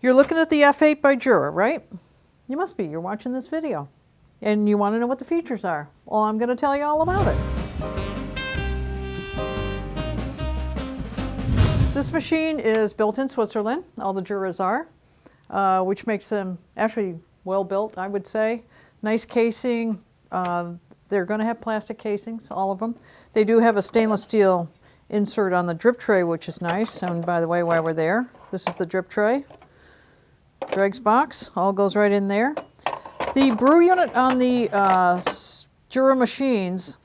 You're looking at the F8 by Jura, right? You must be. You're watching this video. And you want to know what the features are. Well, I'm going to tell you all about it. This machine is built in Switzerland. All the Juras are, which makes them actually well built, I would say. Nice casing. They're going to have plastic casings, all of them. They do have a stainless steel insert on the drip tray, which is nice. And by the way, while we're there, this is the drip tray. Dregs box, all goes right in there. The brew unit on the Jura machines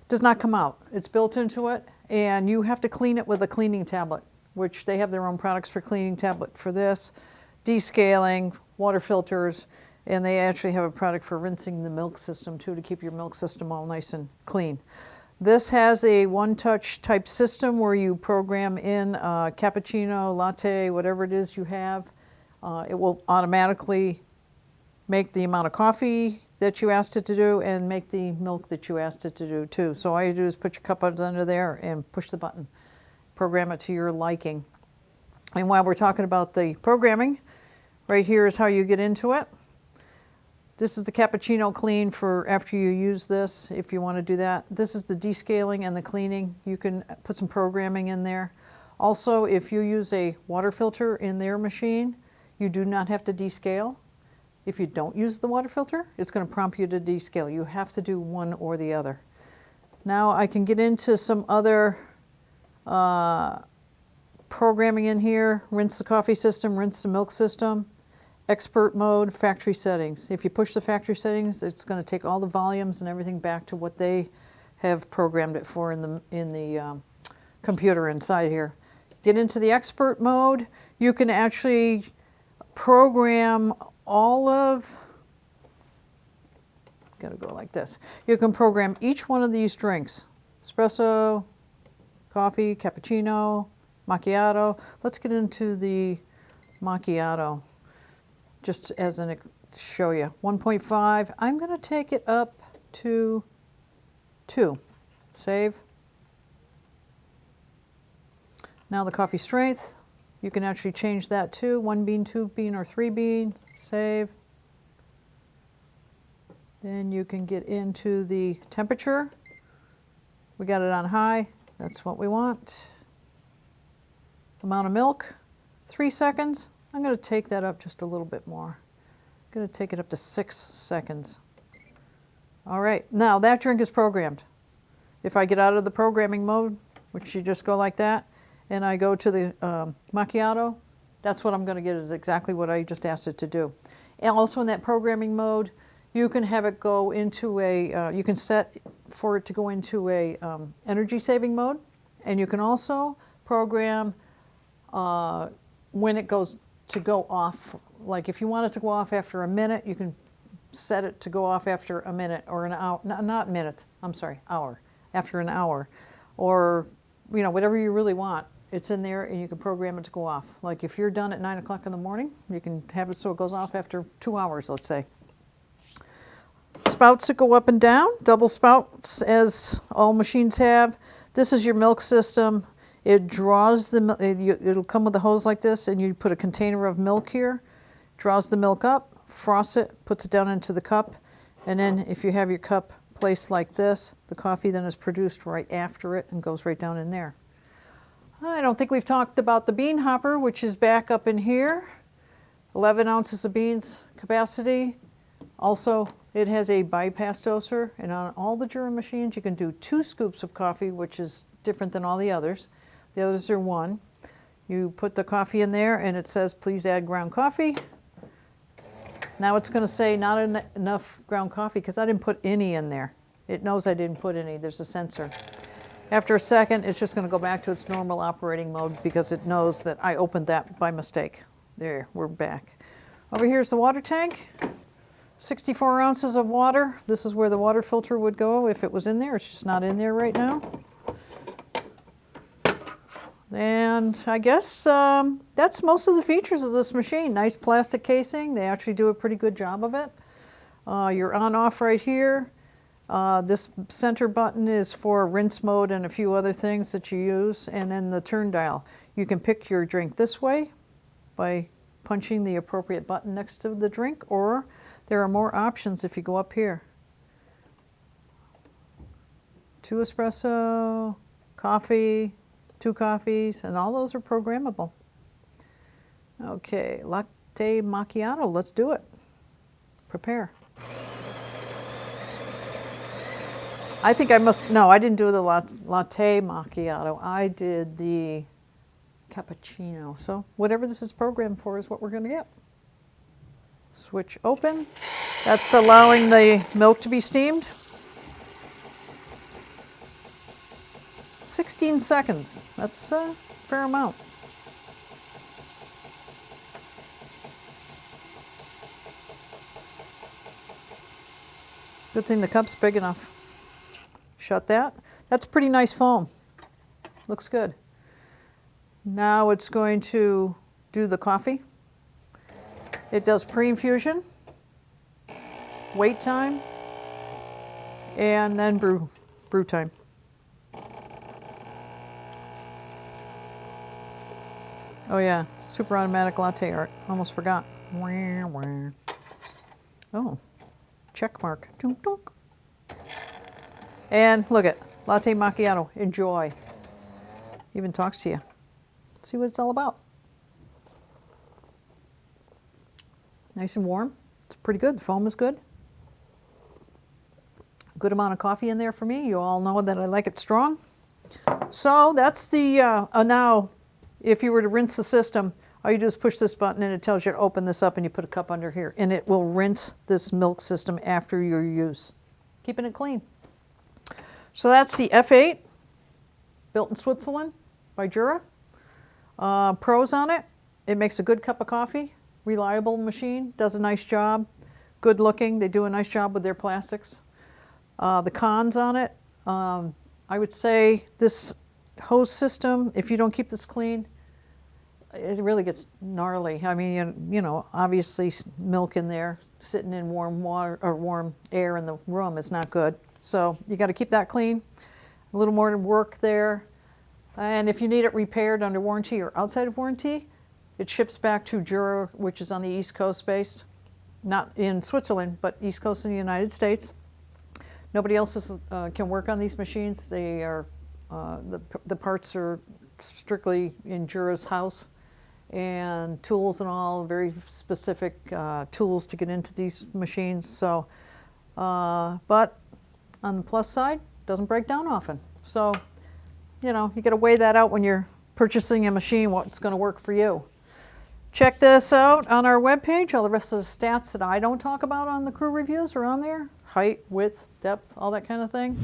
does not come out. It's built into it, and you have to clean it with a cleaning tablet, which they have their own products for cleaning tablet for this, descaling, water filters, and they actually have a product for rinsing the milk system too, to keep your milk system all nice and clean. This has a one-touch type system where you program in cappuccino, latte, whatever it is you have. It will automatically make the amount of coffee that you asked it to do and make the milk that you asked it to do too. So all you do is put your cup under there and push the button. Program it to your liking. And while we're talking about the programming, right here is how you get into it. This is the cappuccino clean for after you use this, if you want to do that. This is the descaling and the cleaning. You can put some programming in there. Also, if you use a water filter in their machine, you do not have to descale. If you don't use the water filter, it's going to prompt you to descale. You have to do one or the other. Now I can get into some other programming in here. Rinse the coffee system, rinse the milk system. Expert mode, factory settings. If you push the factory settings, it's going to take all the volumes and everything back to what they have programmed it for in the computer inside here. Get into the expert mode. You can actually program all of, gotta go like this. You can program each one of these drinks. Espresso, coffee, cappuccino, macchiato. Let's get into the macchiato, just as an show you. 1.5, I'm gonna take it up to 2. Save. Now the coffee strength. You can actually change that to 1 bean, 2 bean, or 3 bean. Save. Then you can get into the temperature. We got it on high. That's what we want. Amount of milk, 3 seconds. I'm going to take that up just a little bit more. I'm going to take it up to 6 seconds. All right, now that drink is programmed. If I get out of the programming mode, which you just go like that, and I go to the macchiato, that's what I'm going to get, is exactly what I just asked it to do. And also in that programming mode, you can have it go into a, you can set for it to go into a energy saving mode, and you can also program when it goes to go off. Like if you want it to go off after a minute, you can set it to go off after a minute or an hour, not minutes, I'm sorry, hour, after an hour, or you know, whatever you really want. It's in there and you can program it to go off. Like if you're done at 9 o'clock in the morning, you can have it so it goes off after 2 hours, let's say. Spouts that go up and down, double spouts as all machines have. This is your milk system. It draws the milk, it'll come with a hose like this, and you put a container of milk here, draws the milk up, frosts it, puts it down into the cup, and then if you have your cup placed like this, the coffee then is produced right after it and goes right down in there. I don't think we've talked about the bean hopper, which is back up in here. 11 ounces of beans capacity. Also, it has a bypass doser, and on all the Jura machines, you can do 2 scoops of coffee, which is different than all the others. The others are 1. You put the coffee in there, and it says, please add ground coffee. Now it's going to say not enough ground coffee because I didn't put any in there. It knows I didn't put any. There's a sensor. After a second, it's just going to go back to its normal operating mode because it knows that I opened that by mistake. There, we're back. Over here's the water tank. 64 ounces of water. This is where the water filter would go if it was in there. It's just not in there right now. And I guess that's most of the features of this machine. Nice plastic casing. They actually do a pretty good job of it. Your on-off right here. This center button is for rinse mode and a few other things that you use. And then the turn dial. You can pick your drink this way by punching the appropriate button next to the drink, or there are more options if you go up here. 2 espresso, coffee, 2 coffees, and all those are programmable. Okay, latte macchiato, let's do it. Prepare. I think I must, no, I didn't do the latte macchiato. I did the cappuccino. So whatever this is programmed for is what we're going to get. Switch open. That's allowing the milk to be steamed. 16 seconds. That's a fair amount. Good thing the cup's big enough. Shut that. That's pretty nice foam. Looks good. Now it's going to do the coffee. It does pre-infusion, wait time, and then brew time. Oh yeah, super automatic latte art. Almost forgot. Oh, check mark. And look at latte macchiato. Enjoy. Even talks to you. See what it's all about. Nice and warm. It's pretty good. The foam is good. Good amount of coffee in there for me. You all know that I like it strong. So that's the, now if you were to rinse the system, all you do is push this button and it tells you to open this up and you put a cup under here and it will rinse this milk system after your use. Keeping it clean. So that's the F8, built in Switzerland by Jura. Pros on it, it makes a good cup of coffee. Reliable machine, does a nice job, good looking. They do a nice job with their plastics. The cons on it, I would say this hose system, if you don't keep this clean, it really gets gnarly. I mean, you know, obviously milk in there, sitting in warm water or warm air in the room is not good. So you got to keep that clean. A little more work there. And if you need it repaired under warranty or outside of warranty, it ships back to Jura, which is on the East Coast based, not in Switzerland, but East Coast in the United States. Nobody else can work on these machines. They are, the parts are strictly in Jura's house, and tools and all, very specific tools to get into these machines. So, but on the plus side, doesn't break down often. So, you know, you got to weigh that out when you're purchasing a machine, what's going to work for you. Check this out on our webpage. All the rest of the stats that I don't talk about on the crew reviews are on there. Height, width, depth, all that kind of thing.